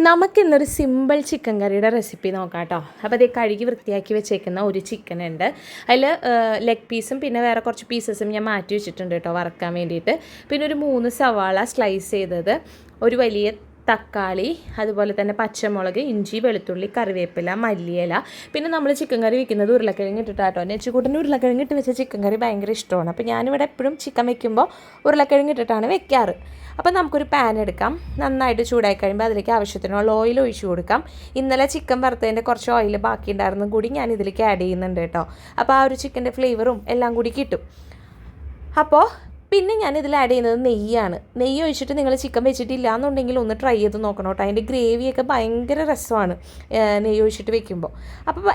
നമുക്കിന്നൊരു simple chicken കറിയുടെ recipe നോക്കാം കേട്ടോ. അപ്പോൾ അതേ കഴുകി വൃത്തിയാക്കി വെച്ചേക്കുന്ന ഒരു ചിക്കൻ ഉണ്ട്. അതിൽ ലെഗ് പീസും പിന്നെ വേറെ കുറച്ച് പീസസും ഞാൻ മാറ്റി വെച്ചിട്ടുണ്ട് കേട്ടോ വറക്കാൻ വേണ്ടിയിട്ട്. പിന്നെ ഒരു 3 സവാള സ്ലൈസ് ചെയ്തത്, ഒരു വലിയ തക്കാളി, അതുപോലെ തന്നെ പച്ചമുളക്, ഇഞ്ചി, വെളുത്തുള്ളി, കറിവേപ്പില, മല്ലിയില. പിന്നെ നമ്മൾ ചിക്കൻ കറി വെക്കുന്നത് ഉരുളക്കിഴങ്ങ് ഇട്ടിട്ടാട്ടോ. നെച്ചുകൂട്ടിന് ഉരുളക്കിഴങ്ങ് ഇട്ട് വെച്ച ചിക്കൻ കറി ഭയങ്കര ഇഷ്ടമാണ്. അപ്പോൾ ഞാനിവിടെ എപ്പോഴും ചിക്കൻ വെക്കുമ്പോൾ ഉരുളക്കിഴങ്ങ് ഇട്ടിട്ടാണ് വെക്കാറ്. അപ്പോൾ നമുക്കൊരു പാൻ എടുക്കാം. നന്നായിട്ട് ചൂടായി കഴിയുമ്പോൾ അതിലേക്ക് ആവശ്യത്തിനുള്ള ഓയിൽ ഒഴിച്ചു കൊടുക്കാം. ഇന്നലെ ചിക്കൻ വറുത്തതിൻ്റെ കുറച്ച് ഓയിൽ ബാക്കി ഉണ്ടായിരുന്നതും കൂടി ഞാൻ ഇതിലേക്ക് ആഡ് ചെയ്യുന്നുണ്ട് കേട്ടോ. അപ്പോൾ ആ ഒരു ചിക്കൻ്റെ ഫ്ലേവറും എല്ലാം കൂടി കിട്ടും. അപ്പോൾ പിന്നെ ഞാനിതിൽ ആഡ് ചെയ്യുന്നത് നെയ്യാണ്. നെയ്യ് ഒഴിച്ചിട്ട് നിങ്ങൾ ചിക്കൻ വെച്ചിട്ടില്ല എന്നുണ്ടെങ്കിൽ ഒന്ന് ട്രൈ ചെയ്ത് നോക്കണം കേട്ടോ. അതിൻ്റെ ഗ്രേവിയൊക്കെ ഭയങ്കര രസമാണ് നെയ്യ് ഒഴിച്ചിട്ട് വെക്കുമ്പോൾ. അപ്പോൾ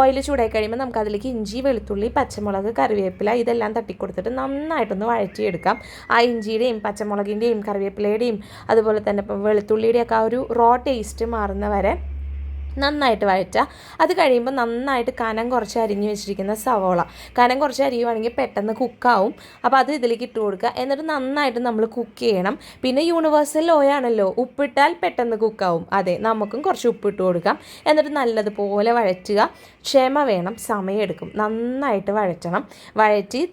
ഓയിൽ ചൂടായി കഴിയുമ്പോൾ നമുക്ക് അതിലേക്ക് ഇഞ്ചി, വെളുത്തുള്ളി, പച്ചമുളക്, കറിവേപ്പില ഇതെല്ലാം തട്ടിക്കൊടുത്തിട്ട് നന്നായിട്ടൊന്ന് വഴറ്റിയെടുക്കാം. ആ ഇഞ്ചിയുടെയും പച്ചമുളകിൻ്റെയും കറിവേപ്പിലയുടെയും അതുപോലെ തന്നെ വെളുത്തുള്ളിയുടെയൊക്കെ ആ ഒരു റോ ടേസ്റ്റ് മാറുന്ന വരെ നന്നായിട്ട് വഴറ്റുക. അത് കഴിയുമ്പോൾ നന്നായിട്ട് കനം കുറച്ച് അരിഞ്ഞ് വെച്ചിരിക്കുന്ന സവോള, കനം കുറച്ച് അരിയുവാണെങ്കിൽ പെട്ടെന്ന് കുക്കാവും. അപ്പോൾ അത് ഇതിലേക്ക് ഇട്ട് കൊടുക്കുക. എന്നിട്ട് നന്നായിട്ട് നമ്മൾ കുക്ക് ചെയ്യണം. പിന്നെ യൂണിവേഴ്സൽ ലോ ആണല്ലോ, ഉപ്പിട്ടാൽ പെട്ടെന്ന് കുക്കാവും. അതെ, നമുക്കും കുറച്ച് ഉപ്പിട്ട് കൊടുക്കാം. എന്നിട്ട് നല്ലതുപോലെ വഴറ്റുക. ക്ഷമ വേണം, സമയമെടുക്കും. നന്നായിട്ട് വഴറ്റണം. വഴറ്റി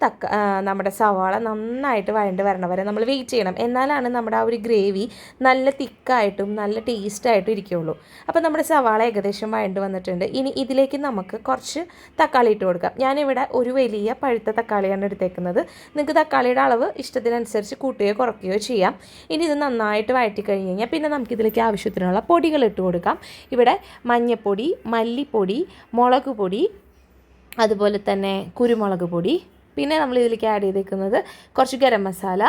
നമ്മുടെ സവാള നന്നായിട്ട് വഴണ്ട് വരണ വരെ നമ്മൾ വെയിറ്റ് ചെയ്യണം. എന്നാലാണ് നമ്മുടെ ആ ഒരു ഗ്രേവി നല്ല തിക്കായിട്ടും നല്ല ടേസ്റ്റായിട്ടും ഇരിക്കുകയുള്ളൂ. അപ്പോൾ നമ്മുടെ സവാള ഏകദേശം വഴണ്ട് വന്നിട്ടുണ്ട്. ഇനി ഇതിലേക്ക് നമുക്ക് കുറച്ച് തക്കാളി ഇട്ട് കൊടുക്കാം. ഞാനിവിടെ ഒരു വലിയ പഴുത്ത തക്കാളിയാണ് എടുത്തേക്കുന്നത്. നിങ്ങൾക്ക് തക്കാളിയുടെ അളവ് ഇഷ്ടത്തിനനുസരിച്ച് കൂട്ടുകയോ കുറയ്ക്കുകയോ ചെയ്യാം. ഇനി ഇത് നന്നായിട്ട് വഴറ്റി കഴിഞ്ഞ് കഴിഞ്ഞാൽ പിന്നെ നമുക്കിതിലേക്ക് ആവശ്യത്തിനുള്ള പൊടികൾ ഇട്ട് കൊടുക്കാം. ഇവിടെ മഞ്ഞൾപ്പൊടി, മല്ലിപ്പൊടി, മുളക് പൊടി, അതുപോലെ തന്നെ കുരുമുളക് പൊടി, പിന്നെ നമ്മൾ ഇതിലേക്ക് ആഡ് ചെയ്തേക്കുന്നത് കുറച്ച് ഗരം മസാല,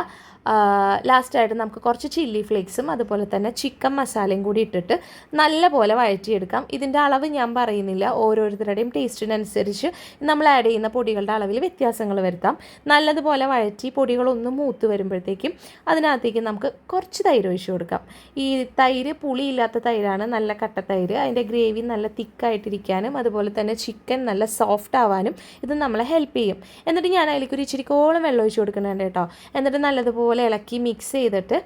ലാസ്റ്റായിട്ട് നമുക്ക് കുറച്ച് ചില്ലി ഫ്ലേക്സും അതുപോലെ തന്നെ ചിക്കൻ മസാലയും കൂടി ഇട്ടിട്ട് നല്ലപോലെ വഴറ്റിയെടുക്കാം. ഇതിൻ്റെ അളവ് ഞാൻ പറയുന്നില്ല, ഓരോരുത്തരുടെയും ടേസ്റ്റിനനുസരിച്ച് നമ്മൾ ആഡ് ചെയ്യുന്ന പൊടികളുടെ അളവിൽ വ്യത്യാസങ്ങൾ വരുത്താം. നല്ലതുപോലെ വഴറ്റി പൊടികളൊന്ന് മൂത്ത് വരുമ്പോഴത്തേക്കും അതിനകത്തേക്ക് നമുക്ക് കുറച്ച് തൈര് ഒഴിച്ചു കൊടുക്കാം. ഈ തൈര് പുളിയില്ലാത്ത തൈരാണ്, നല്ല കട്ട തൈര്. അതിൻ്റെ ഗ്രേവി നല്ല തിക്കായിട്ടിരിക്കാനും അതുപോലെ തന്നെ ചിക്കൻ നല്ല സോഫ്റ്റ് ആവാനും ഇത് നമ്മളെ ഹെൽപ്പ് ചെയ്യും. എന്നിട്ട് ഞാൻ അതിലേക്ക് ഒരു ഇച്ചിരിക്കോളം വെള്ളം ഒഴിച്ച് കൊടുക്കുന്നുണ്ട് കേട്ടോ. എന്നിട്ട് നല്ലതുപോലെ ഇളക്കി മിക്സ് ചെയ്തിട്ട്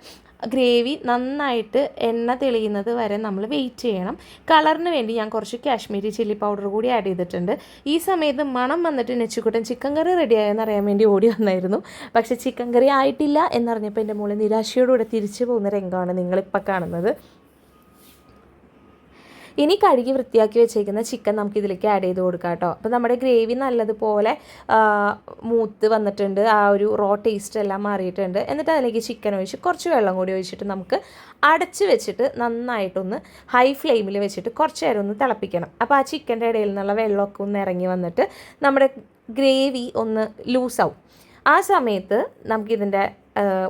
ഗ്രേവി നന്നായിട്ട് എണ്ണ തെളിയുന്നത് വരെ നമ്മൾ വെയിറ്റ് ചെയ്യണം. കളറിന് വേണ്ടി ഞാൻ കുറച്ച് കാശ്മീരി ചില്ലി പൗഡർ കൂടി ആഡ് ചെയ്തിട്ടുണ്ട്. ഈ സമയത്ത് മണം വന്നിട്ട് നെച്ചുകുട്ടൻ ചിക്കൻ കറി റെഡിയായെന്ന് അറിയാൻ വേണ്ടി ഓടി വന്നായിരുന്നു. പക്ഷേ ചിക്കൻ കറി ആയിട്ടില്ല എന്നറിഞ്ഞപ്പോൾ എൻ്റെ മോളെ നിരാശയോടുകൂടെ തിരിച്ചു പോകുന്ന രംഗമാണ് നിങ്ങളിപ്പോൾ കാണുന്നത്. ഇനി കഴുകി വൃത്തിയാക്കി വെച്ചേക്കുന്ന ചിക്കൻ നമുക്ക് ഇതിലേക്ക് ആഡ് ചെയ്ത് കൊടുക്കാം കേട്ടോ. അപ്പോൾ നമ്മുടെ ഗ്രേവി നല്ലതുപോലെ മൂത്ത് വന്നിട്ടുണ്ട്. ആ ഒരു റോ ടേസ്റ്റ് എല്ലാം മാറിയിട്ടുണ്ട്. എന്നിട്ട് അതിലേക്ക് ചിക്കൻ ഒഴിച്ച് കുറച്ച് വെള്ളം കൂടി ഒഴിച്ചിട്ട് നമുക്ക് അടച്ച് വെച്ചിട്ട് നന്നായിട്ടൊന്ന് ഹൈ ഫ്ലെയിമിൽ വെച്ചിട്ട് കുറച്ച് നേരം ഒന്ന് തിളപ്പിക്കണം. അപ്പോൾ ആ ചിക്കൻ്റെ ഇടയിൽ നിന്നുള്ള വെള്ളമൊക്കെ ഒന്ന് ഇറങ്ങി വന്നിട്ട് നമ്മുടെ ഗ്രേവി ഒന്ന് ലൂസാവും. ആ സമയത്ത് നമുക്കിതിൻ്റെ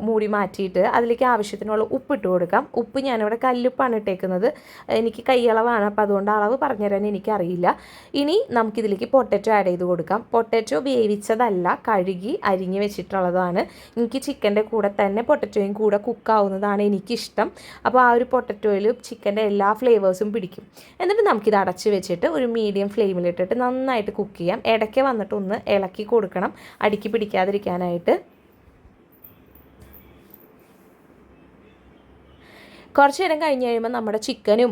മൂടി മാറ്റിയിട്ട് അതിലേക്ക് ആവശ്യത്തിനുള്ള ഉപ്പിട്ട് കൊടുക്കാം. ഉപ്പ് ഞാനിവിടെ കല്ലുപ്പാണ് ഇട്ടേക്കുന്നത്. എനിക്ക് കൈയളവാണ്, അപ്പോൾ അതുകൊണ്ട് അളവ് പറഞ്ഞുതരാൻ എനിക്കറിയില്ല. ഇനി നമുക്കിതിലേക്ക് പൊട്ടറ്റോ ആഡ് ചെയ്ത് കൊടുക്കാം. പൊട്ടറ്റോ വേവിച്ചതല്ല, കഴുകി അരിഞ്ഞ് വെച്ചിട്ടുള്ളതാണ്. എനിക്ക് ചിക്കൻ്റെ കൂടെ തന്നെ പൊട്ടറ്റോയും കൂടെ കുക്കാവുന്നതാണ് എനിക്കിഷ്ടം. അപ്പോൾ ആ ഒരു പൊട്ടറ്റോയിൽ ചിക്കൻ്റെ എല്ലാ ഫ്ലേവേഴ്സും പിടിക്കും. എന്നിട്ട് നമുക്കിത് അടച്ച് വെച്ചിട്ട് ഒരു മീഡിയം ഫ്ലെയിമിലിട്ടിട്ട് നന്നായിട്ട് കുക്ക് ചെയ്യാം. ഇടയ്ക്ക് വന്നിട്ടൊന്ന് ഇളക്കി കൊടുക്കണം, അടിക്ക് പിടിക്കാതിരിക്കാനായിട്ട്. കുറച്ച് നേരം കഴിഞ്ഞ് കഴിയുമ്പോൾ നമ്മുടെ ചിക്കനും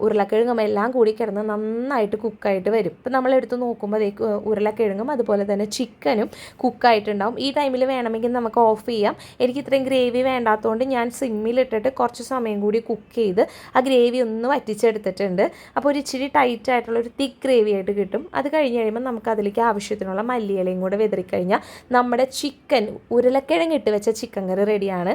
ഉരുളക്കിഴങ്ങും എല്ലാം കൂടി കിടന്ന് നന്നായിട്ട് കുക്കായിട്ട് വരും. ഇപ്പം നമ്മളെടുത്ത് നോക്കുമ്പോൾ ഉരുളക്കിഴങ്ങും അതുപോലെ തന്നെ ചിക്കനും കുക്കായിട്ടുണ്ടാവും. ഈ ടൈമിൽ വേണമെങ്കിൽ നമുക്ക് ഓഫ് ചെയ്യാം. എനിക്ക് ഇത്രയും ഗ്രേവി വേണ്ടാത്തതുകൊണ്ട് ഞാൻ സിമ്മിലിട്ടിട്ട് കുറച്ച് സമയം കൂടി കുക്ക് ചെയ്ത് ആ ഗ്രേവി ഒന്ന് വറ്റിച്ചെടുത്തിട്ടുണ്ട്. അപ്പോൾ ഒരു ഇച്ചിരി ടൈറ്റ് ആയിട്ടുള്ള ഒരു തിക്ക് ഗ്രേവി ആയിട്ട് കിട്ടും. അത് കഴിഞ്ഞ് കഴിയുമ്പോൾ നമുക്ക് അതിലേക്ക് ആവശ്യത്തിനുള്ള മല്ലിയിലയും കൂടെ വിതറിക്കഴിഞ്ഞാൽ നമ്മുടെ ചിക്കൻ ഉരുളക്കിഴങ്ങ് ഇട്ട് വെച്ച ചിക്കൻ കറി റെഡിയാണ്.